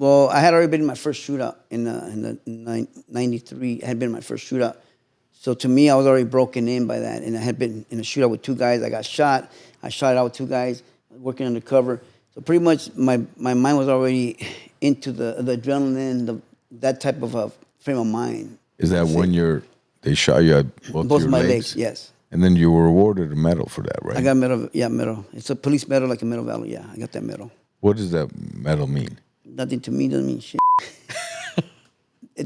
Well, I had already been in my first shootout in the 93. I had been in my first shootout. So to me, I was already broken in by that. And I had been in a shootout with 2 guys. I got shot. I shot out with 2 guys working undercover. So pretty much my mind was already into the adrenaline, that type of a frame of mind. Is that when they shot you at both of your my legs? legs, yes. And then you were awarded a medal for that, right? I got a medal, medal. It's a police medal, like a medal valor. Yeah, I got that medal. What does that medal mean? Nothing to me, doesn't mean shit.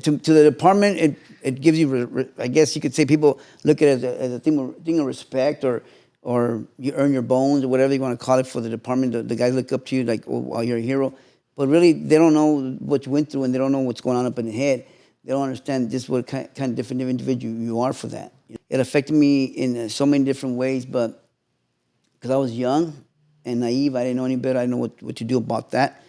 To the department, it gives you, I guess you could say, people look at it as a thing of respect, or you earn your bones, or whatever you want to call it for the department. The guys look up to you like, oh, wow, you're a hero. But really, they don't know what you went through, and they don't know what's going on up in the head. They don't understand just what kind of different individual you are for that. It affected me in so many different ways, but because I was young and naive, I didn't know any better. I didn't know what to do about that.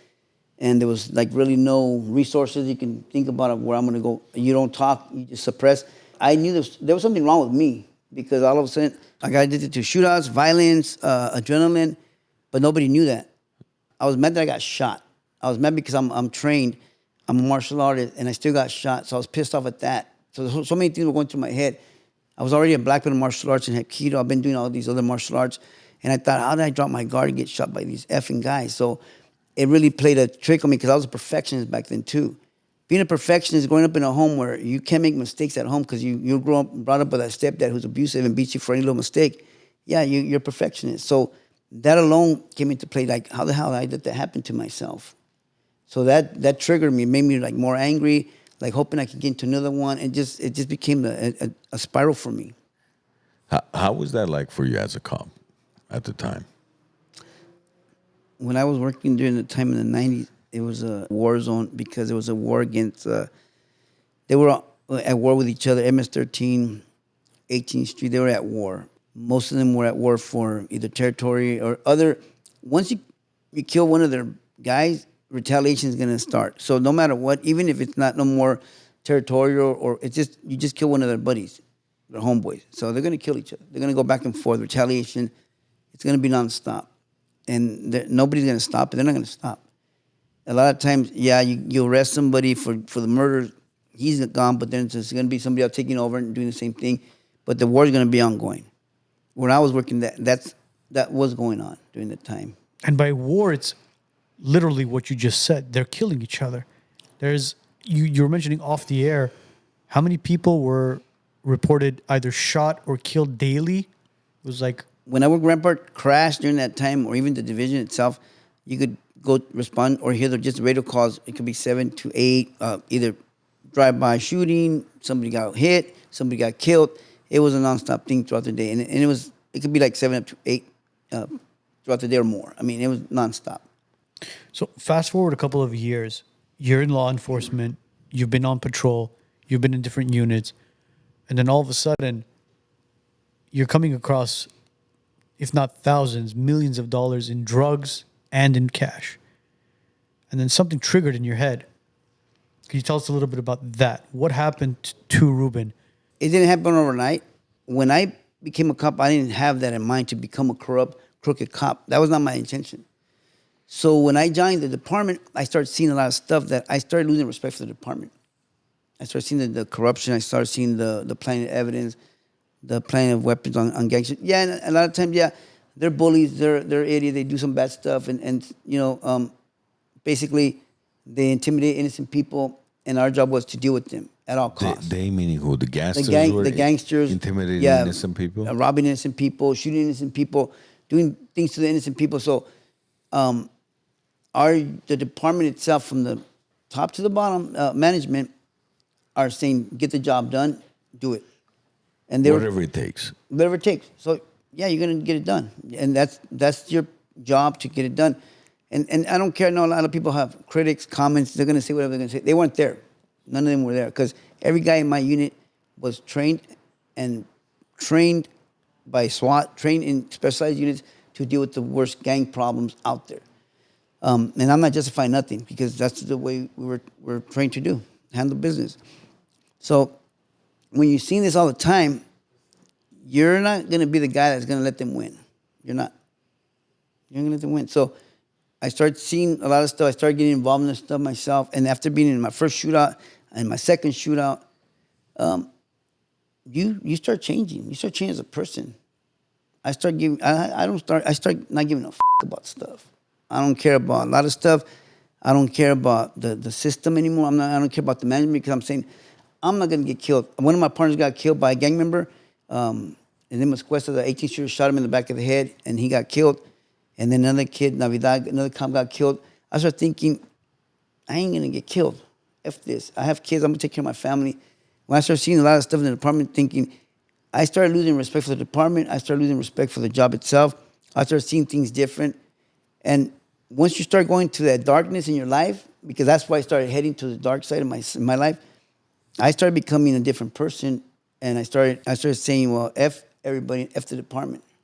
And there was like really no resources you can think about where I'm going to go. You don't talk, you just suppress. I knew there was something wrong with me, because all of a sudden I got addicted to shootouts, violence, adrenaline, but nobody knew that. I was mad that I got shot. I was mad because I'm trained. I'm a martial artist, and I still got shot, so I was pissed off at that. So many things were going through my head. I was already a black belt in martial arts and had keto. I've been doing all these other martial arts, and I thought, how did I drop my guard and get shot by these effing guys? So it really played a trick on me, because I was a perfectionist back then too. Being a perfectionist, growing up in a home where you can't make mistakes at home, because you brought up with a stepdad who's abusive and beats you for any little mistake. Yeah, you're a perfectionist. So that alone came into play. Like, how the hell did I let that happen to myself? So that triggered me, made me like more angry, like hoping I could get into another one, and it just became a spiral for me. How was that like for you as a cop at the time? When I was working during the time in the 90s, it was a war zone, because it was a war against, they were at war with each other. MS-13, 18th Street, they were at war. Most of them were at war for either territory or other. Once you kill one of their guys, retaliation is going to start. So no matter what, even if it's not no more territorial, or you just kill one of their buddies, their homeboys. So they're going to kill each other. They're going to go back and forth. Retaliation, it's going to be nonstop. And nobody's going to stop it. They're not going to stop. A lot of times, yeah, you arrest somebody for the murder, he's gone, but then there's going to be somebody else taking over and doing the same thing. But the war is going to be ongoing. When I was working, that was going on during the time. And by war, it's literally what you just said. They're killing each other. You were mentioning off the air, how many people were reported either shot or killed daily? It was like, when I worked Rampart crashed during that time, or even the division itself, you could go respond or hear just radio calls. It could be 7 to 8, either drive-by shooting, somebody got hit, somebody got killed. It was a nonstop thing throughout the day, and it could be like 7 up to 8 throughout the day or more. I mean, it was nonstop. So fast forward a couple of years, you're in law enforcement, you've been on patrol, you've been in different units, and then all of a sudden, you're coming across, if not thousands, millions of dollars in drugs and in cash. And then something triggered in your head. Can you tell us a little bit about that? What happened to Ruben? It didn't happen overnight. When I became a cop, I didn't have that in mind to become a corrupt, crooked cop. That was not my intention. So when I joined the department, I started seeing a lot of stuff that I started losing respect for the department. I started seeing the corruption. I started seeing the planted evidence, the planting of weapons on gangsters. Yeah, and a lot of times, yeah, they're bullies, they're idiots, they do some bad stuff, and basically they intimidate innocent people, and our job was to deal with them at all costs. They meaning who? The gangsters the gangsters intimidating innocent people? Robbing innocent people, shooting innocent people, doing things to the innocent people. So the department itself, from the top to the bottom, management, are saying, get the job done, do it. And whatever it takes. Whatever it takes. So, yeah, you're going to get it done. And that's your job, to get it done. And I don't care. I know a lot of people have critics, comments. They're going to say whatever they're going to say. They weren't there. None of them were there. Because every guy in my unit was trained by SWAT, trained in specialized units to deal with the worst gang problems out there. And I'm not justifying nothing, because that's the way we're trained to do, handle business. So when you're seeing this all the time, you're not going to be the guy that's going to let them win. You're not. You're going to let them win. So I started seeing a lot of stuff. I started getting involved in this stuff myself. And after being in my first shootout and my second shootout, you start changing. You start changing as a person. I start not giving a about stuff. I don't care about a lot of stuff. I don't care about the system anymore. I don't care about the management because I'm saying I'm not gonna get killed. One of my partners got killed by a gang member. His name was Cuesta. The 18 shooter shot him in the back of the head, and he got killed. And then another kid, Navidad, another cop got killed. I started thinking, I ain't gonna get killed. F this. I have kids. I'm gonna take care of my family. When I started seeing a lot of stuff in the department, thinking, I started losing respect for the department. I started losing respect for the job itself. I started seeing things different. And once you start going to that darkness in your life, because that's why I started heading to the dark side of my life, I started becoming a different person. And I started saying, well, F everybody, F the department.